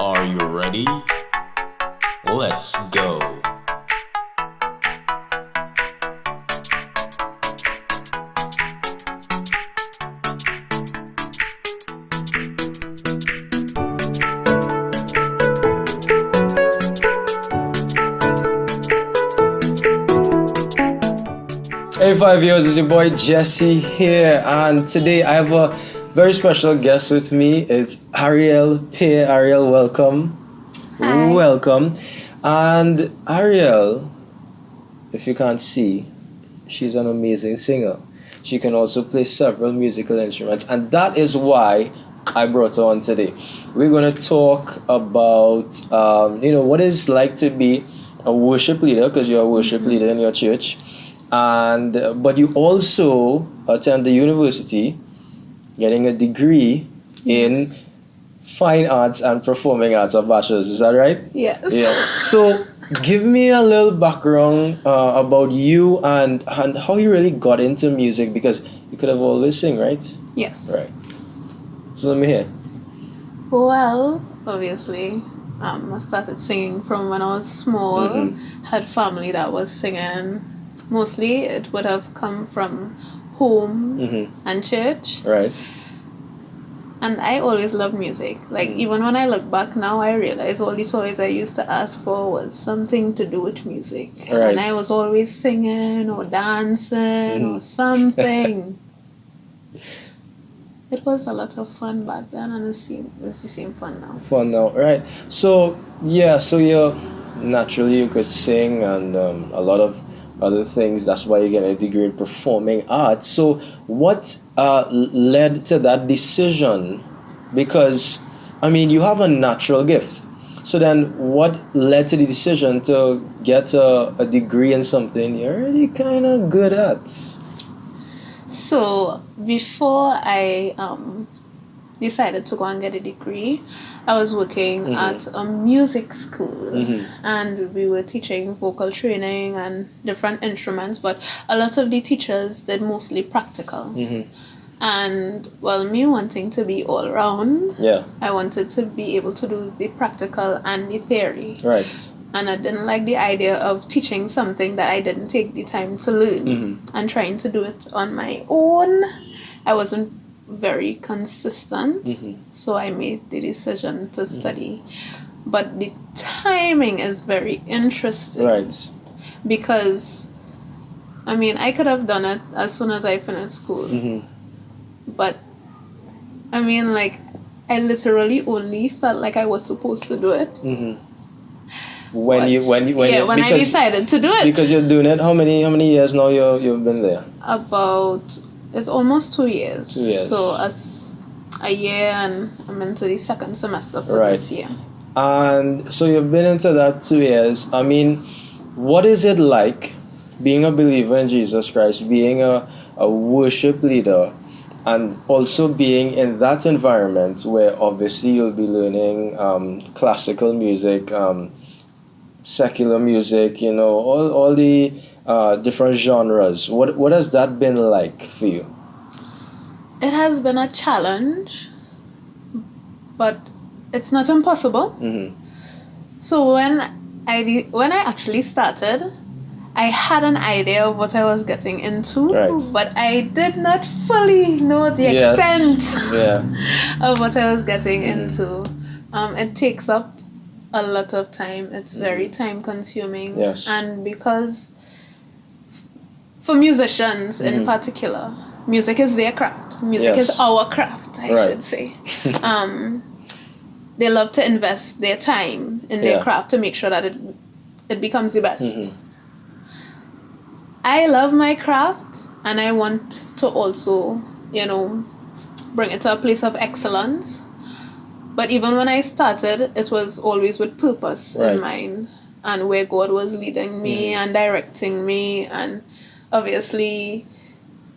Are you ready? Let's go. Hey, 5 years, it's your boy Jesse here, and today I have a very special guest with me. It's Arielle Pierre. Arielle, welcome. Hi. Welcome. And Arielle, if you can't see, she's an amazing singer. She can also play several musical instruments, and that is why I brought her on today. We're going to talk about, what it's like to be a worship leader, because you're a worship leader in your church. And but you also attend the university, getting a degree in fine arts and performing arts, a bachelor's. Is that right? Yes. Yeah. So give me a little background about you and how you really got into music, because you could have always sing, right? Yes. Right. So let me hear. Well, obviously, I started singing from when I was small. Had family that was singing. Mostly, it would have come from home and church. Right. And I always loved music. Like, even when I look back now, I realize all the toys I used to ask for was something to do with music. Right. And I was always singing or dancing or something. It was a lot of fun back then, and it's the same fun now. Fun now, right? So you're naturally you could sing and a lot of other things. That's why you get a degree in performing arts. So what led to that decision? Because you have a natural gift. So then what led to the decision to get a degree in something you're already kind of good at? So before I decided to go and get a degree, I was working at a music school, and we were teaching vocal training and different instruments, but a lot of the teachers did mostly practical. And me wanting to be all round, I wanted to be able to do the practical and the theory. Right. And I didn't like the idea of teaching something that I didn't take the time to learn and trying to do it on my own. I wasn't very consistent, so I made the decision to study. But the timing is very interesting. Right. Because, I could have done it as soon as I finished school. But, I literally only felt like I was supposed to do it. When I decided to do it. Because you're doing it, how many years now you've been there? It's almost 2 years. 2 years. So as a year, and I'm into the second semester for this year. And so you've been into that 2 years. What is it like being a believer in Jesus Christ, being a worship leader, and also being in that environment where obviously you'll be learning classical music, secular music, all the different genres. What has that been like for you? It has been a challenge, but it's not impossible. So when I actually started, I had an idea of what I was getting into, but I did not fully know the extent of what I was getting into. It takes up a lot of time. It's very time consuming. And because for musicians in particular, music is their craft. Music is our craft, I should say. They love to invest their time in their craft to make sure that it becomes the best. I love my craft, and I want to also, bring it to a place of excellence. But even when I started, it was always with purpose in mind, and where God was leading me and directing me. And obviously,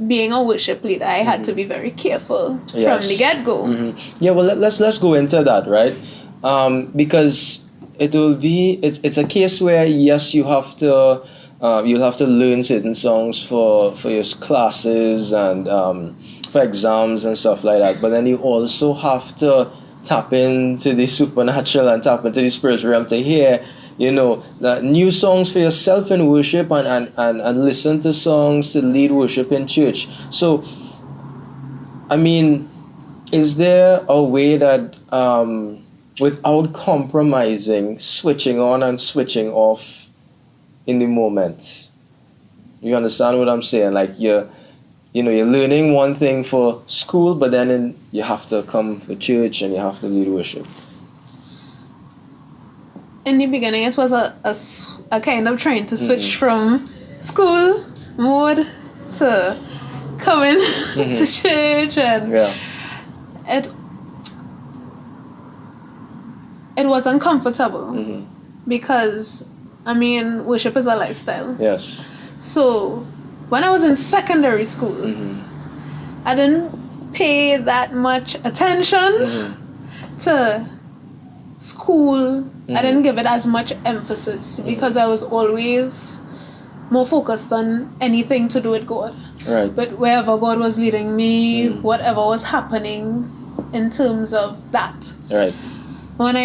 being a worship leader, I had to be very careful from the get-go. Yeah, well, let's go into that, right? Because it's a case where, yes, you have to you'll have to learn certain songs for your classes and for exams and stuff like that. But then you also have to tap into the supernatural and tap into the spiritual realm to hear, the new songs for yourself in worship and listen to songs to lead worship in church. So, I mean, is there a way that without compromising, switching on and switching off in the moment? You understand what I'm saying? Like you're learning one thing for school, but then you have to come for church and you have to lead worship. In the beginning, it was a kind of trying to switch from school mode to coming to church, and it was uncomfortable because, I mean, worship is a lifestyle. Yes. So when I was in secondary school, I didn't pay that much attention to school. I didn't give it as much emphasis because I was always more focused on anything to do with God. Right. But wherever God was leading me, whatever was happening in terms of that. Right. When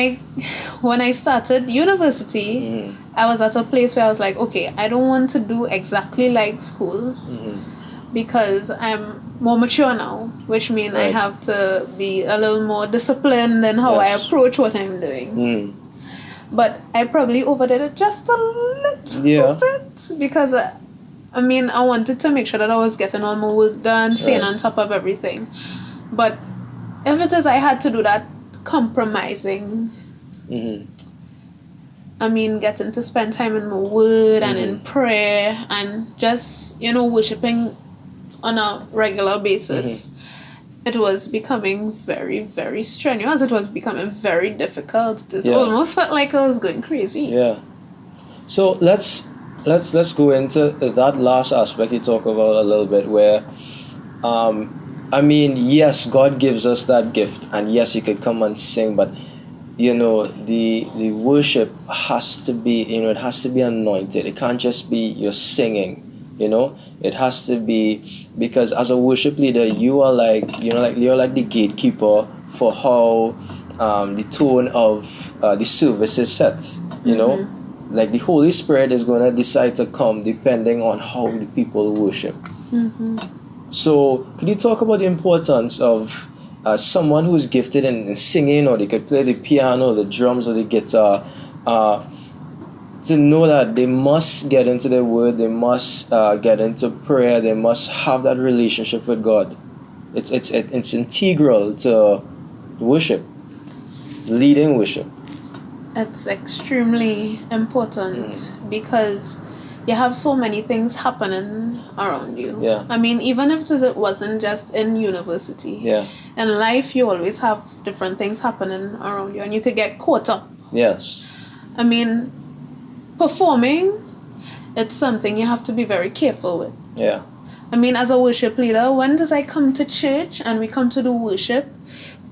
I started university, I was at a place where I was like, okay, I don't want to do exactly like school because I'm more mature now, which means I have to be a little more disciplined in how I approach what I'm doing. But I probably overdid it just a little bit because, I wanted to make sure that I was getting all my work done, staying on top of everything. But if it is I had to do that, compromising, getting to spend time in my word and in prayer and just, worshiping on a regular basis, it was becoming very, very strenuous. It was becoming very difficult. It almost felt like I was going crazy. Yeah. So let's go into that last aspect you talk about a little bit, where yes, God gives us that gift, and yes, you could come and sing, but the worship has to be, it has to be anointed. It can't just be you're singing, it has to be, because as a worship leader, you are you're like the gatekeeper for how the tone of the service is set, like the Holy Spirit is going to decide to come depending on how the people worship. So, could you talk about the importance of someone who's gifted in singing, or they could play the piano, the drums, or the guitar, to know that they must get into their word, they must get into prayer, they must have that relationship with God? It's integral to worship, leading worship. It's extremely important because you have so many things happening around you. Yeah. Even if it wasn't just in university. Yeah. In life, you always have different things happening around you, and you could get caught up. Yes. Performing, it's something you have to be very careful with. Yeah. As a worship leader, when does I come to church and we come to do worship,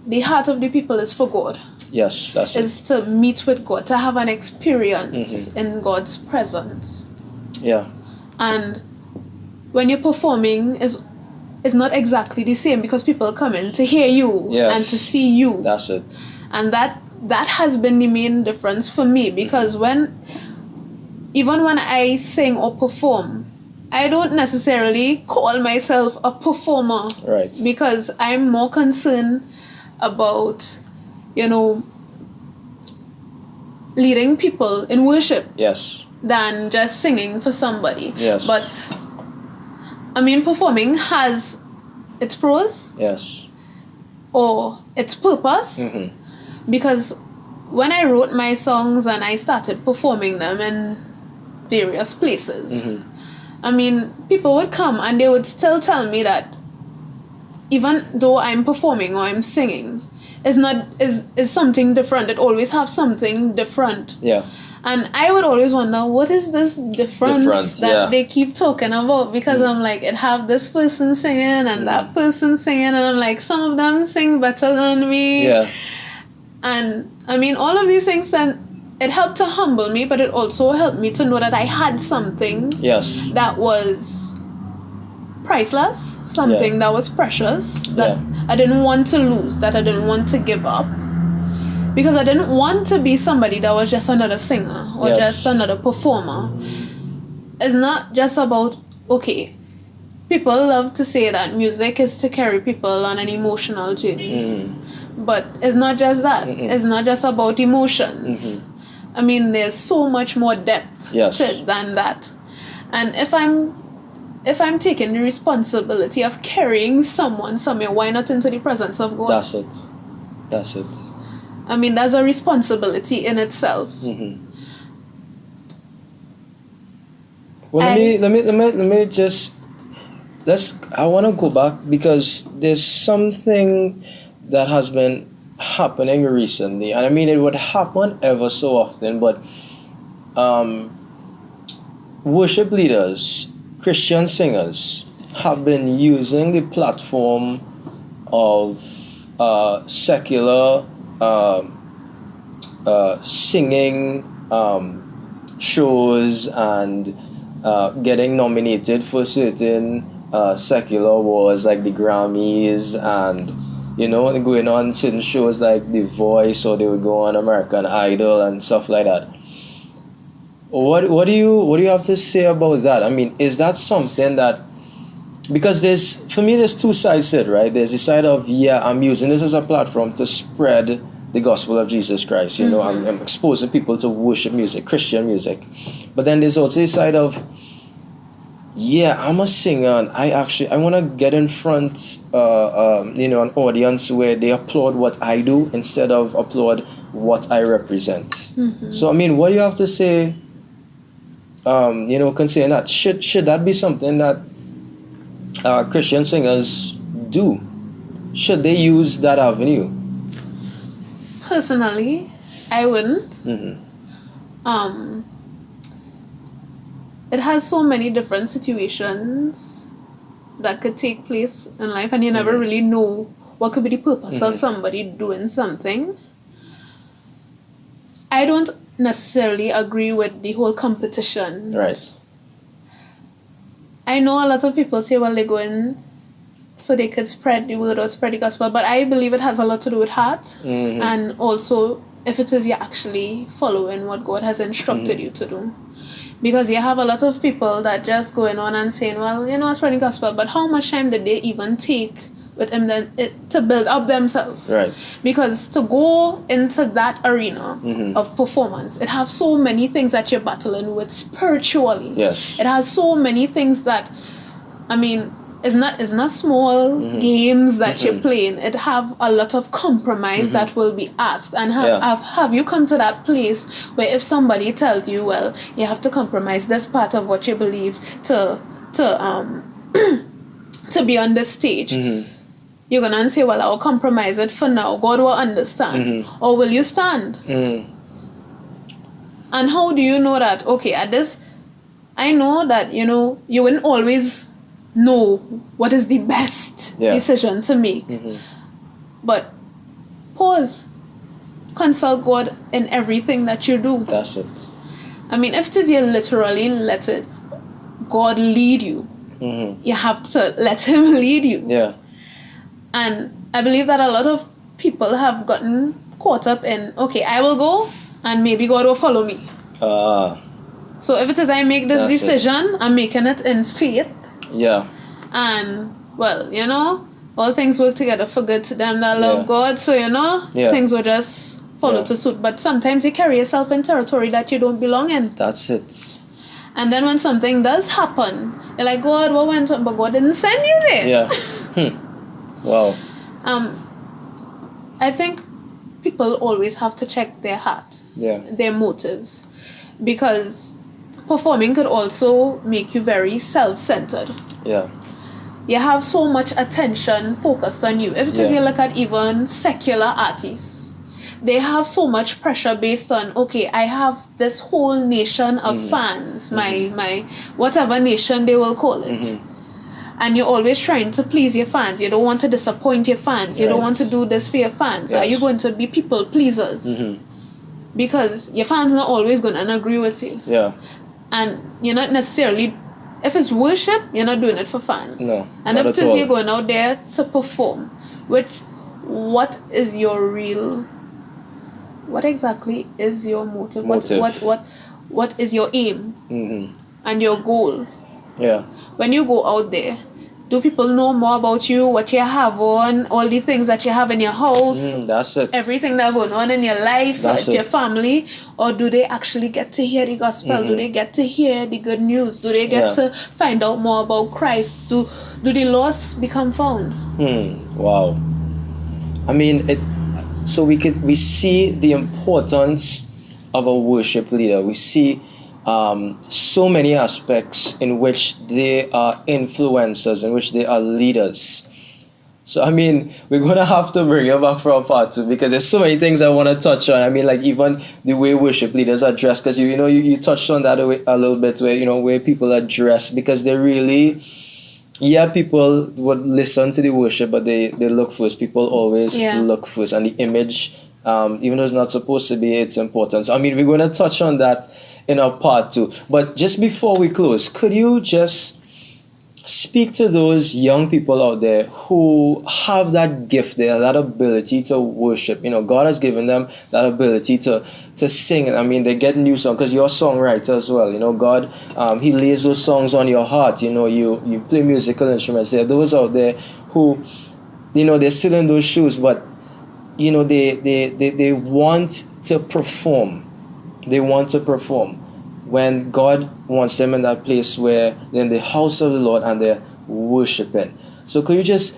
the heart of the people is for God. Yes, that's it. Is to meet with God, to have an experience in God's presence. Yeah. And when you're performing is not exactly the same, because people come in to hear you and to see you. That's it. And that has been the main difference for me, because even when I sing or perform, I don't necessarily call myself a performer. Right. Because I'm more concerned about, leading people in worship. Yes. Than just singing for somebody. Yes. But performing has its pros. Yes. Or its purpose. Because when I wrote my songs and I started performing them in various places, people would come and they would still tell me that even though I'm performing or I'm singing, is something different. It always have something different. Yeah. And I would always wonder, what is this difference that they keep talking about? Because I'm like, it have this person singing and that person singing, and I'm like, some of them sing better than me. Yeah. And all of these things, then it helped to humble me, but it also helped me to know that I had something that was priceless, something that was precious, that I didn't want to lose, that I didn't want to give up. Because I didn't want to be somebody that was just another singer or Yes. just another performer. It's not just about, okay, people love to say that music is to carry people on an emotional journey. But it's not just that. It's not just about emotions. I mean, there's so much more depth Yes. to it than that. And if I'm taking the responsibility of carrying someone somewhere, why not into the presence of God? That's it. I mean, that's a responsibility in itself. Well, let me just I want to go back because there's something that has been happening recently, and I mean it would happen ever so often, but worship leaders, Christian singers have been using the platform of secular singing shows and getting nominated for certain secular awards like the Grammys, and going on certain shows like The Voice, or they would go on American Idol and stuff like that. What do you have to say about that? I mean, is that something that, because there's two sides to it, right? There's the side of, I'm using this as a platform to spread the gospel of Jesus Christ. I'm exposing people to worship music, Christian music. But then there's also the side of, I'm a singer and I want to get in front, an audience where they applaud what I do instead of applaud what I represent. So, I mean, what do you have to say, concerning that? Should that be something that Christian singers do? Should they use that avenue? Personally, I wouldn't. It has so many different situations that could take place in life, and you never really know what could be the purpose of somebody doing something. I don't necessarily agree with the whole competition. Right. I know a lot of people say, well, they go in so they could spread the word or spread the gospel, but I believe it has a lot to do with heart, and also if it is you're actually following what God has instructed you to do. Because you have a lot of people that just going on and saying, well, spreading gospel, but how much time did they even take with him to build up themselves? Right. Because to go into that arena of performance, it has so many things that you're battling with spiritually. Yes. It has so many things that, I mean, it's not small games that you're playing. It have a lot of compromise that will be asked. And have you come to that place where if somebody tells you, well, you have to compromise this part of what you believe to be on this stage, you're gonna say, well, I'll compromise it for now. God will understand. Or will you stand? And how do you know that? Okay, at this, I know that you wouldn't always know what is the best decision to make. But pause. Consult God in everything that you do. That's it. I mean, if it is you literally let it, God lead you, you have to let Him lead you. Yeah. And I believe that a lot of people have gotten caught up in, okay, I will go and maybe God will follow me. So if it is I make this decision, I'm making it in faith. Yeah. And, well, all things work together for good to them that love God. So, things will just follow to suit. But sometimes you carry yourself in territory that you don't belong in. That's it. And then when something does happen, you're like, God, what went on? But God didn't send you there. Yeah. Wow. I think people always have to check their heart. Yeah. Their motives. Because performing could also make you very self-centered. Yeah. You have so much attention focused on you. If it is you look at even secular artists, they have so much pressure based on, okay, I have this whole nation of fans, my whatever nation they will call it. And you're always trying to please your fans. You don't want to disappoint your fans. You don't want to do this for your fans. Are you going to be people pleasers? Because your fans are not always going to agree with you. Yeah. And you're not necessarily, if it's worship, you're not doing it for fans. No. And if it is you're going out there to perform, what is your real what exactly is your motive? Motive. What is your aim and your goal? Yeah. When you go out there, do people know more about you, what you have on, all the things that you have in your house, That's it. everything that's going on in your life, That's your it. family? Or do they actually get to hear the gospel? Do they get to hear the good news? Do they get to find out more about Christ? Do the lost become found? Wow. I mean, so we see the importance of a worship leader. We see so many aspects in which they are influencers, in which they are leaders. So I mean, we're gonna have to bring you back for a part 2 because there's so many things I want to touch on. I mean, like even the way worship leaders are dressed, because you touched on that a little bit, where where people are dressed, because they really. Yeah, people would listen to the worship, but they look first. People always look first, and the image, even though it's not supposed to be, it's important. So, I mean, we're going to touch on that in our part 2. But just before we close, could you just speak to those young people out there who have that gift there, that ability to worship? God has given them that ability to sing. I mean, they get new songs because you're a songwriter as well. God, He lays those songs on your heart. You play musical instruments. There are those out there who, they're still in those shoes, but they want to perform. They want to perform. When God wants them in that place where they're in the house of the Lord and they're worshiping. So could you just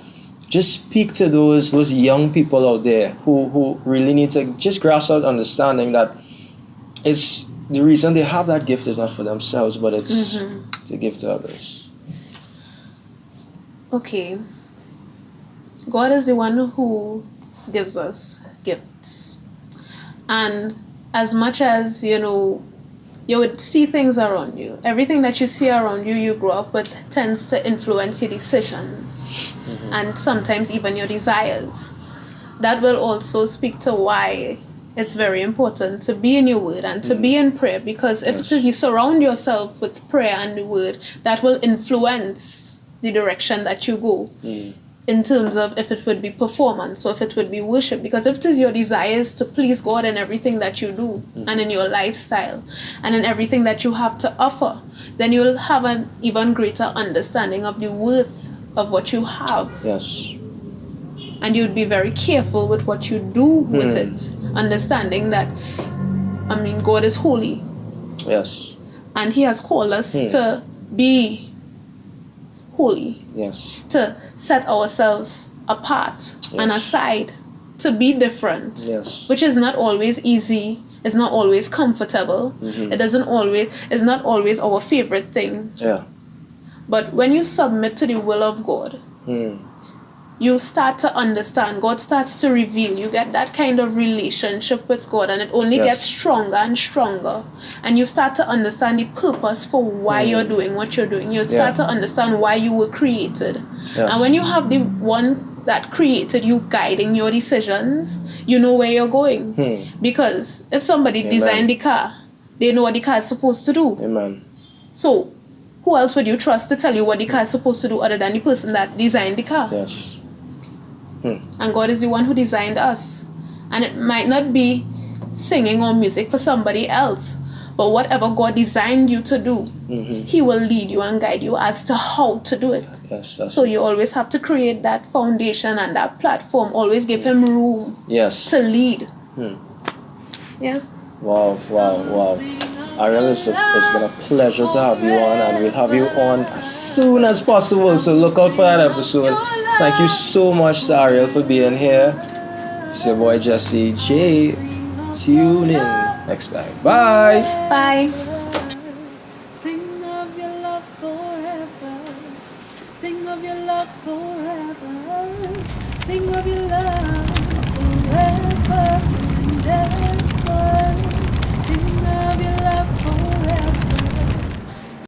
speak to those young people out there who really need to just grasp out understanding that it's the reason they have that gift is not for themselves, but it's to give to others. Okay. God is the one who gives us gifts. And as much as, you would see things around you. Everything that you see around you, you grow up with, tends to influence your decisions and sometimes even your desires. That will also speak to why it's very important to be in your word and to be in prayer, because if you surround yourself with prayer and the word, that will influence the direction that you go. In terms of if it would be performance or if it would be worship. Because if it is your desires to please God in everything that you do and in your lifestyle and in everything that you have to offer, then you will have an even greater understanding of the worth of what you have. Yes. And you would be very careful with what you do with it, understanding that, God is holy. Yes. And He has called us to be holy. Yes. To set ourselves apart and aside, to be different. Yes. Which is not always easy, it's not always comfortable. It's not always our favorite thing. Yeah. But when you submit to the will of God, you start to understand. God starts to reveal. You get that kind of relationship with God, and it only gets stronger and stronger. And you start to understand the purpose for why you're doing what you're doing. You start to understand why you were created. Yes. And when you have the one that created you guiding your decisions, you know where you're going. Because if somebody designed the car, they know what the car is supposed to do. Amen. So who else would you trust to tell you what the car is supposed to do other than the person that designed the car? Yes. And God is the one who designed us. And it might not be singing or music for somebody else, but whatever God designed you to do, He will lead you and guide you as to how to do it. Yes, so you always have to create that foundation and that platform. Always give Him room to lead. Yeah. Wow. Arielle, it's been a pleasure to have you on, and we'll have you on as soon as possible. So look out for that episode. Thank you so much to Arielle for being here. It's your boy Jesse J. Tune in next time. Bye. Bye.